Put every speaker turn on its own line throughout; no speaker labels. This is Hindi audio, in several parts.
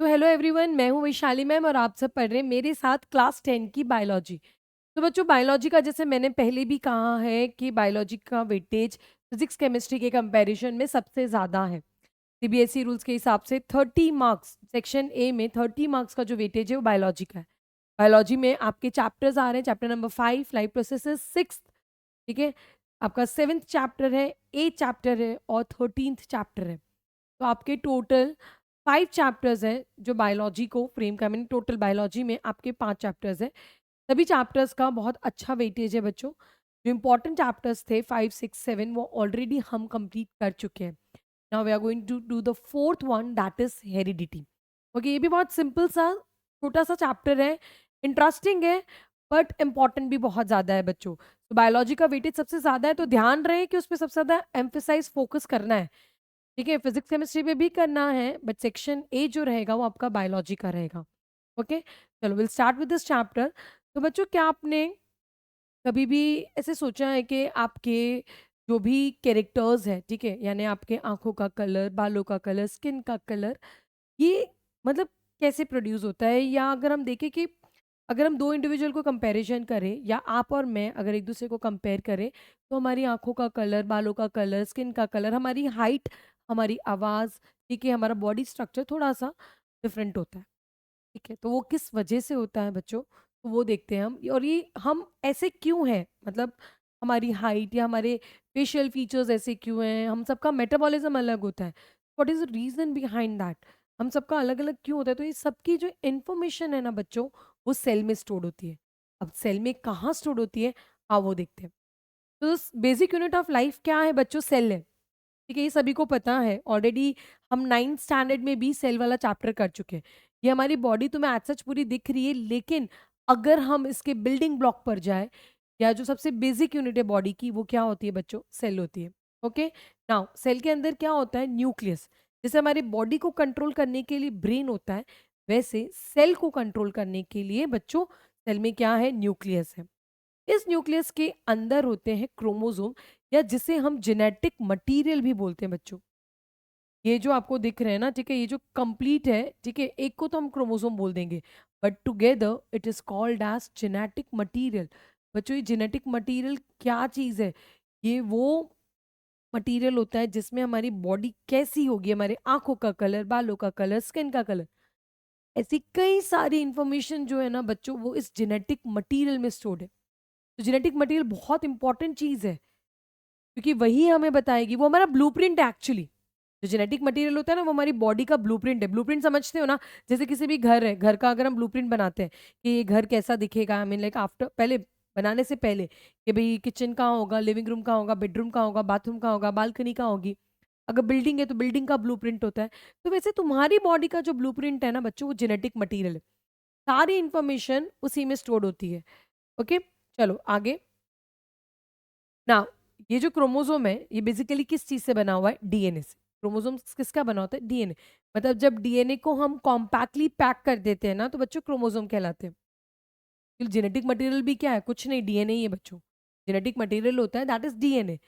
तो हेलो एवरीवन, मैं हूँ वैशाली मैम और आप सब पढ़ रहे हैं मेरे साथ क्लास 10 की बायोलॉजी। तो बच्चों, बायोलॉजी का जैसे मैंने पहले भी कहा है कि बायोलॉजी का वेटेज फिजिक्स केमिस्ट्री के कंपैरिजन में सबसे ज़्यादा है। सीबीएसई रूल्स के हिसाब से 30 मार्क्स, सेक्शन ए में 30 मार्क्स का जो वेटेज है वो बायोलॉजी का है। बायोलॉजी में आपके चैप्टर्स आ रहे हैं, चैप्टर नंबर 5 लाइफ प्रोसेसेस, 6, ठीक है, आपका 7th चैप्टर है, 8th चैप्टर है और 13th चैप्टर है। तो आपके टोटल 5 चैप्टर्स हैं जो बायोलॉजी को फ्रेम का, मैंने टोटल बायोलॉजी में आपके 5 चैप्टर्स हैं। सभी चैप्टर्स का बहुत अच्छा वेटेज है बच्चों। जो इम्पोर्टेंट चैप्टर्स थे 5, 6, 7 वो ऑलरेडी हम कंप्लीट कर चुके हैं। Now we are going to do the fourth one, that is heredity. Okay, ये भी बहुत सिंपल सा छोटा सा चैप्टर है, इंटरेस्टिंग है बट इम्पॉर्टेंट भी बहुत ज़्यादा है बच्चों। तो बायोलॉजी का वेटेज सबसे ज़्यादा है, तो ध्यान रहे कि उस पर सबसे ज़्यादा एम्फेसाइज फोकस करना है। ठीक है, फिजिक्स केमिस्ट्री पे भी करना है बट सेक्शन ए जो रहेगा वो आपका बायोलॉजी का रहेगा। ओके, चलो will start with this chapter. तो बच्चों, क्या आपने कभी भी ऐसे सोचा है कि आपके जो भी कैरेक्टर्स है, ठीक है, यानी आपके आंखों का कलर, बालों का कलर, स्किन का कलर, ये मतलब कैसे प्रोड्यूस होता है? या अगर हम देखें कि अगर हम दो इंडिविजुअल को कंपैरिजन करें या आप और मैं अगर एक दूसरे को कंपेयर करें, तो हमारी आंखों का कलर, बालों का कलर, स्किन का कलर, हमारी हाइट, हमारी आवाज़, ठीक है, हमारा बॉडी स्ट्रक्चर थोड़ा सा डिफरेंट होता है। ठीक है, तो वो किस वजह से होता है बच्चों, तो वो देखते हैं हम। और ये हम ऐसे क्यों हैं, मतलब हमारी हाइट या हमारे फेशियल फीचर्स ऐसे क्यों हैं, हम सबका मेटाबॉलिज्म अलग होता है, what is the reason behind that, हम सबका अलग अलग क्यों होता है। तो ये सबकी जो इन्फॉर्मेशन है ना बच्चों, वो सेल में स्टोर होती है। अब सेल में कहाँ स्टोर होती है, हाँ वो देखते हैं। तो बेसिक यूनिट ऑफ लाइफ क्या है बच्चों, सेल है। ठीक है, ये सभी को पता है ऑलरेडी। हम 9th स्टैंडर्ड में भी सेल वाला चैप्टर कर चुके हैं। ये हमारी बॉडी तुम्हें एज सच पूरी दिख रही है, लेकिन अगर हम इसके बिल्डिंग ब्लॉक पर जाए, या जो सबसे बेसिक यूनिट है बॉडी की, वो क्या होती है बच्चों, सेल होती है। ओके, नाउ सेल के अंदर क्या होता है, न्यूक्लियस। जैसे हमारी बॉडी को कंट्रोल करने के लिए ब्रेन होता है, वैसे सेल को कंट्रोल करने के लिए बच्चों सेल में क्या है, न्यूक्लियस है। इस न्यूक्लियस के अंदर होते हैं क्रोमोसोम, या जिसे हम जेनेटिक मटेरियल भी बोलते हैं बच्चों। ये जो आपको दिख रहे हैं ना, ठीक है, ये जो कंप्लीट है, ठीक है, एक को तो हम क्रोमोसोम बोल देंगे, but together it is called as genetic material. बच्चों, ये जेनेटिक मटेरियल क्या चीज है, ये वो मटेरियल होता है जिसमें हमारी बॉडी कैसी होगी, हमारे आंखों का कलर, बालों का कलर, स्किन का कलर, ऐसी कई सारी इंफॉर्मेशन जो है ना बच्चों, वो इस जेनेटिक मटेरियल में स्टोर्ड है। तो जेनेटिक मटेरियल बहुत इंपॉर्टेंट चीज है, क्योंकि वही हमें बताएगी, वो हमारा ब्लूप्रिंट है एक्चुअली। जो जेनेटिक मटेरियल होता है ना, वो हमारी बॉडी का ब्लूप्रिंट है। ब्लूप्रिंट समझते हो ना, जैसे किसी भी घर है, घर का अगर हम ब्लूप्रिंट बनाते हैं कि ये घर कैसा दिखेगा, आई मीन लाइक आफ्टर, पहले बनाने से पहले कि भाई किचन कहाँ होगा, लिविंग रूम कहाँ होगा, बेडरूम कहाँ होगा, बाथरूम कहाँ होगा, बालकनी कहाँ होगी। अगर बिल्डिंग है तो बिल्डिंग का ब्लूप्रिंट होता है। तो वैसे तुम्हारी बॉडी का जो ब्लूप्रिंट है ना बच्चों, वो जेनेटिक मटीरियल है। सारी इंफॉर्मेशन उसी में स्टोर होती है। ओके, चलो आगे। ना, ये जो क्रोमोसोम है ये बेसिकली किस चीज से बना हुआ है, डीएनए से। क्रोमोसोम किसका बना होता है, डीएनए। मतलब जब डीएनए को हम कॉम्पैक्टली पैक कर देते हैं ना, तो बच्चों क्रोमोसोम कहलाते हैं। जेनेटिक मटेरियल भी क्या है, कुछ नहीं, डीएनए ही है बच्चों। जेनेटिक मटेरियल होता है दैट इज डीएनए।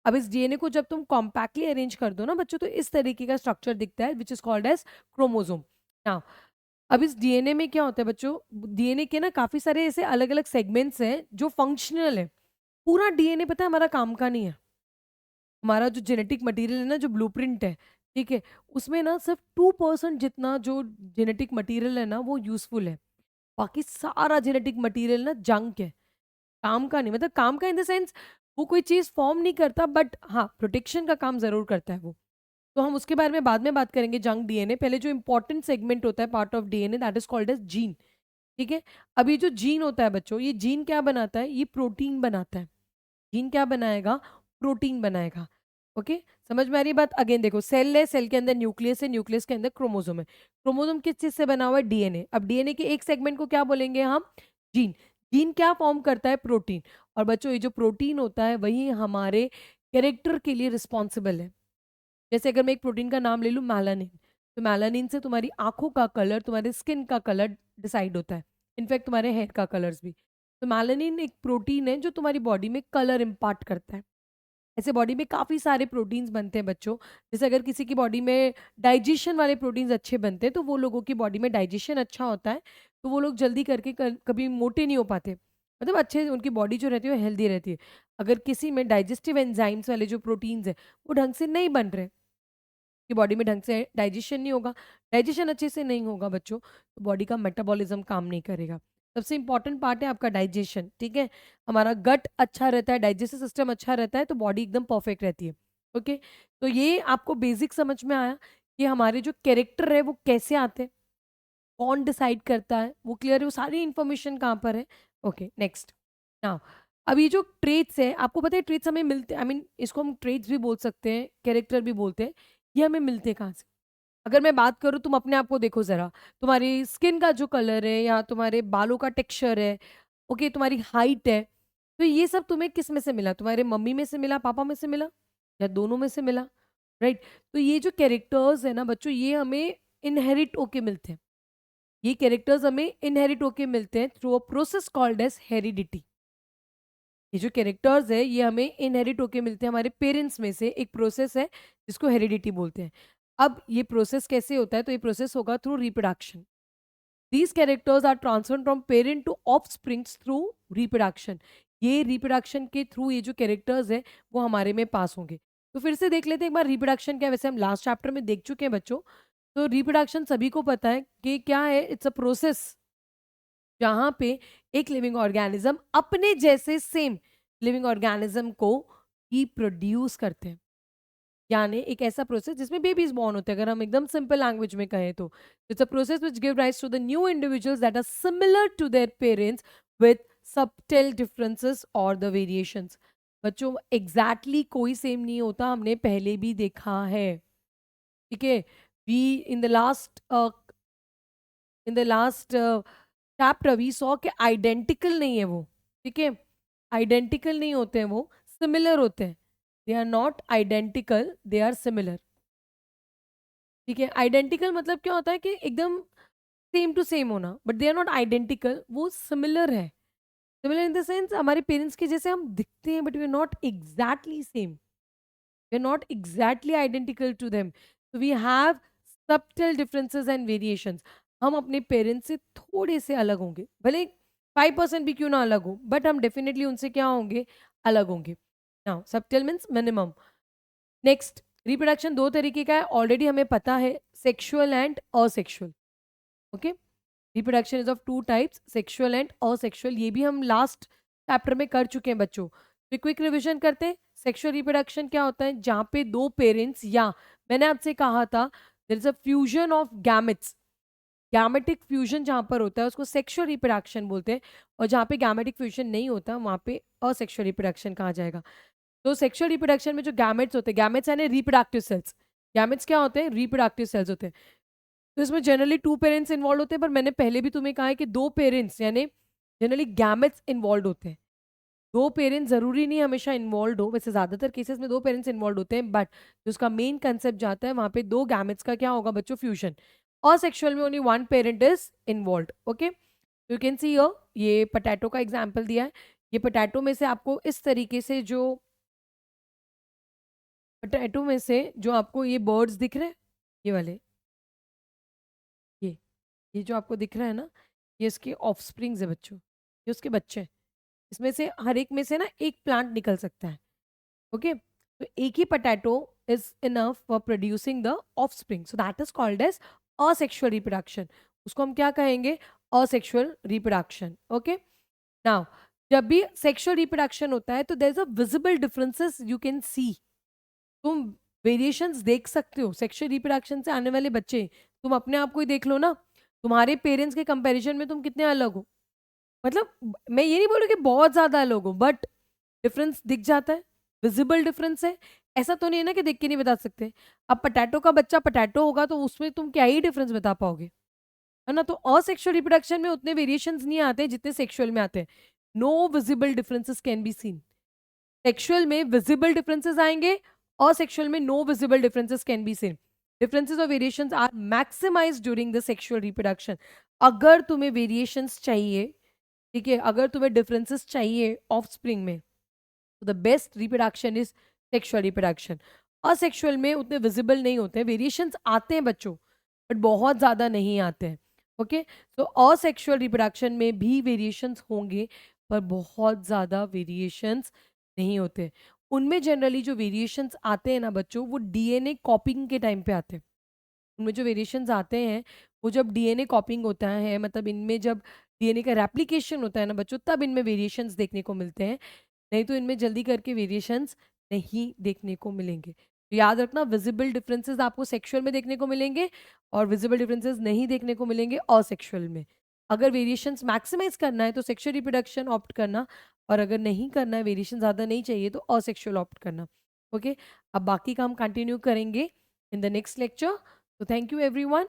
अब इस डीएनए को जब तुम कॉम्पैक्टली अरेंज कर दो ना बच्चों, तो इस तरीके का स्ट्रक्चर दिखता है which is called as chromosome. Now, अब इस डीएनए में क्या होता है बच्चों, डीएनए के ना काफी सारे ऐसे अलग अलग सेगमेंट्स हैं जो फंक्शनल है। पूरा डीएनए पता है हमारा काम का नहीं है। हमारा जो जेनेटिक मटेरियल है ना, जो ब्लूप्रिंट है, ठीक है, उसमें ना सिर्फ 2% जितना जो जेनेटिक मटेरियल है ना वो यूजफुल है। बाकी सारा जेनेटिक मटेरियल ना जंक है, काम का नहीं। मतलब काम का इन द सेंस वो कोई चीज फॉर्म नहीं करता, बट हाँ प्रोटेक्शन का काम जरूर करता है वो। तो हम उसके बारे में बाद में बात करेंगे, जंक डीएनए। पहले जो इंपॉर्टेंट सेगमेंट होता है part of DNA, that is called as gene. ठीक है, अब ये जो जीन होता है बच्चों, ये जीन क्या बनाता है, ये प्रोटीन बनाता है। जीन क्या बनाएगा, प्रोटीन बनाएगा। ओके, समझ में आ रही है बात? अगेन देखो, सेल है, सेल के अंदर न्यूक्लियस है, न्यूक्लियस के अंदर क्रोमोसोम है। क्रोमोसोम किस चीज से बना हुआ है, डीएनए। अब डीएनए के एक सेगमेंट को क्या बोलेंगे हम, जीन। जीन क्या फॉर्म करता है, प्रोटीन। और बच्चों, ये जो प्रोटीन होता है वही हमारे कैरेक्टर के लिए रिस्पॉन्सिबल है। जैसे अगर मैं एक प्रोटीन का नाम ले लूँ, मैलानिन, तो मैलानिन से तुम्हारी आंखों का कलर, तुम्हारे स्किन का कलर डिसाइड होता है। इनफैक्ट तुम्हारे हेयर का कलर्स भी। तो मैलानिन एक प्रोटीन है जो तुम्हारी बॉडी में कलर इम्पार्ट करता है। ऐसे बॉडी में काफ़ी सारे प्रोटीन्स बनते हैं बच्चों। जैसे अगर किसी की बॉडी में डाइजेशन वाले प्रोटीन्स अच्छे बनते हैं, तो वो लोगों की बॉडी में डाइजेशन अच्छा होता है, तो वो लोग जल्दी करके कभी मोटे नहीं हो पाते। मतलब अच्छे उनकी बॉडी जो रहती है वो हेल्दी रहती है। अगर किसी में डाइजेस्टिव एंजाइम्स वाले जो प्रोटीन्स हैं, वो ढंग से नहीं बन रहे, कि बॉडी में ढंग से डाइजेशन नहीं होगा, डाइजेशन अच्छे से नहीं होगा बच्चों, तो बॉडी का मेटाबॉलिज्म काम नहीं करेगा। सबसे इंपॉर्टेंट पार्ट है आपका डाइजेशन, ठीक है? हमारा गट अच्छा रहता है, डाइजेस्टिव सिस्टम अच्छा रहता है, तो बॉडी एकदम परफेक्ट रहती है। ओके? तो ये आपको बेसिक समझ में आया कि हमारे जो कैरेक्टर है वो कैसे आते हैं, कौन डिसाइड करता है, वो क्लियर है, वो सारी इन्फॉर्मेशन कहाँ पर है? Okay, next. नाउ अब ये जो ट्रेट्स है, आपको पता है ट्रेट्स हमें मिलते, आई मीन इसको हम ट्रेट्स भी बोल सकते हैं, कैरेक्टर भी बोलते हैं। ये हमें मिलते कहाँ से? अगर मैं बात करूँ, तुम अपने आप को देखो ज़रा, तुम्हारी स्किन का जो कलर है या तुम्हारे बालों का टेक्सचर है, ओके, तुम्हारी हाइट है, तो ये सब तुम्हें किस में से मिला? तुम्हारे मम्मी में से मिला, पापा में से मिला, या दोनों में से मिला? राइट? तो ये जो कैरेक्टर्स है ना बच्चों, ये हमें इनहेरिट होके मिलते हैं। ये कैरेक्टर्स हमें इनहेरिट होके मिलते हैं through a process called as heredity. ये जो कैरेक्टर्स है ये हमें इनहेरिट होके मिलते हैं हमारे पेरेंट्स में से, एक प्रोसेस है जिसको हेरिडिटी बोलते हैं। अब ये प्रोसेस कैसे होता है? तो ये प्रोसेस होगा through reproduction. These characters are transferred from parent to offsprings through reproduction. ये रिप्रोडक्शन के थ्रू ये जो कैरेक्टर्स है वो हमारे में पास होंगे। तो फिर से देख लेते हैं एक बार रिप्रोडक्शन क्या है। वैसे हम लास्ट चैप्टर में देख चुके हैं बच्चों। तो रिप्रोडक्शन सभी को पता है कि क्या है, इट्स अ प्रोसेस जहाँ पे एक लिविंग ऑर्गेनिज्म अपने जैसे सेम लिविंग ऑर्गेनिज्म को रिप्रोड्यूस करते हैं। यानी एक ऐसा प्रोसेस जिसमें बेबीज बॉर्न होते हैं, अगर हम एकदम सिंपल लैंग्वेज में कहें तो it's a process which give rise to the new individuals that are similar to their parents with subtle differences और द वेरिएशंस। बच्चों एग्जैक्टली कोई सेम नहीं होता, हमने पहले भी देखा है। ठीक है, we in the last chapter we saw कि आइडेंटिकल नहीं है वो। ठीक है, आइडेंटिकल नहीं होते हैं वो, सिमिलर होते हैं। They are not identical, they are similar. ठीक है, आइडेंटिकल मतलब क्या होता है कि एकदम सेम टू सेम होना, but they are not identical, वो सिमिलर है। सिमिलर इन द सेंस हमारे पेरेंट्स के जैसे हम दिखते हैं, but we are not exactly same, we are not exactly identical to them. so we have subtle differences and variations। हम अपने पेरेंट्स से थोड़े से अलग होंगे, भले 5% भी क्यों ना अलग हो, बट हम डेफिनेटली उनसे क्या होंगे, अलग होंगे। Now subtle means minimum. Next, reproduction दो तरीके का है, ऑलरेडी हमें पता है, sexual and asexual. Okay, reproduction is of two types, sexual and asexual. ये भी हम लास्ट चैप्टर में कर चुके हैं बच्चों। तो क्विक रिविजन करते हैं। सेक्सुअल रिप्रोडक्शन क्या होता है? जहाँ पे दो पेरेंट्स, या मैंने आपसे कहा था there is a fusion of gametes, gametic fusion जहाँ पर होता है उसको सेक्सुअल रिप्रोडक्शन बोलते हैं। और जहाँ पे गैमेटिक फ्यूजन नहीं होता वहाँ पे असेक्सुअल रिप्रोडक्शन कहा जाएगा। तो सेक्सुअल रिप्रोडक्शन में जो गैमेट्स होते हैं, गैमेट्स यानी रिप्रोडक्टिव सेल्स, गैमेट्स क्या होते हैं? रिप्रोडक्टिव सेल्स होते हैं। तो इसमें जनरली टू पेरेंट्स इन्वॉल्व होते हैं, पर मैंने पहले भी तुम्हें कहा है कि दो पेरेंट्स यानी जनरली गैमेट्स इन्वॉल्व होते हैं। दो पेरेंट्स जरूरी नहीं हमेशा इन्वॉल्व हो, वैसे ज्यादातर केसेस में दो पेरेंट्स इन्वॉल्व होते हैं, बट जो उसका मेन कंसेप्ट जाता है वहां पे दो गैमेट्स का क्या होगा बच्चों? फ्यूजन। और सेक्सुअल में only one parent is involve. Okay, you can सी ये पोटैटो का एग्जाम्पल दिया है। ये पोटैटो में से आपको इस तरीके से जो पोटैटो में से जो आपको ये बर्ड्स दिख रहे हैं, ये वाले, ये ये जो आपको दिख रहा है ना, ये इसके ऑफस्प्रिंग्स है बच्चों, ये उसके बच्चे हैं। इसमें से हर एक में से ना एक प्लांट निकल सकता है। ओके, तो एक ही potato is enough for producing the offspring, so that is called as asexual reproduction. उसको हम क्या कहेंगे? Asexual reproduction. ओके, नाउ जब भी सेक्सुअल रिप्रोडक्शन होता है तो there is a visible differences you can see. तुम वेरिएशंस देख सकते हो सेक्सुअल रिप्रोडक्शन से आने वाले बच्चे। तुम अपने आप को ही देख लो ना, तुम्हारे पेरेंट्स के कंपैरिजन में तुम कितने अलग हो। मतलब मैं ये नहीं बोल रही कि बहुत ज्यादा अलग हो, बट डिफरेंस दिख जाता है, विजिबल डिफरेंस है। ऐसा तो नहीं है ना कि देख के नहीं बता सकते। अब पोटैटो का बच्चा पोटैटो होगा तो उसमें तुम क्या ही डिफरेंस बता पाओगे, है ना? तो असेक्सुअल रिप्रोडक्शन में उतने वेरिएशंस नहीं आते जितने सेक्सुअल में आते हैं। No visible differences can be seen. Sexual में विजिबल डिफरेंसेस आएंगे और सेक्सुअल में no visible differences can be seen. Differences और variations are maximised during the sexual reproduction. अगर तुम्हें वेरिएशंस चाहिए, ठीक है, अगर तुम्हें डिफरेंसेस चाहिए ऑफ स्प्रिंग में, तो the best reproduction is sexual reproduction. Asexual में उतने विजिबल नहीं होते हैं, वेरिएशंस आते हैं बच्चों, बट बहुत ज़्यादा नहीं आते हैं। ओके, तो असेक्सुअल रिप्रोडक्शन में भी वेरिएशंस होंगे, पर बहुत ज़्यादा वेरिएशंस नहीं होते। उनमें जनरली जो वेरिएशंस आते हैं ना बच्चों, वो डीएनए कॉपिंग के टाइम पे आते हैं। उनमें जो वेरिएशंस आते हैं, वो जब डीएनए कॉपिंग होता है, मतलब इनमें जब डीएनए का रेप्लिकेशन होता है ना बच्चों, तब इनमें वेरिएशंस देखने को मिलते हैं। नहीं तो इनमें जल्दी करके वेरिएशंस नहीं देखने को मिलेंगे। तो याद रखना, विजिबल डिफरेंसेस आपको सेक्सुअल में देखने को मिलेंगे और विजिबल डिफरेंसेस नहीं देखने को मिलेंगे असेक्सुअल में। अगर वेरिएशंस मैक्सिमाइज करना है तो सेक्सुअल रिप्रोडक्शन ऑप्ट करना, और अगर नहीं करना है, वेरिएशन ज़्यादा नहीं चाहिए, तो असेक्सुअल ऑप्ट करना। ओके, अब बाकी का हम कंटिन्यू करेंगे इन द नेक्स्ट लेक्चर। तो थैंक यू एवरीवन।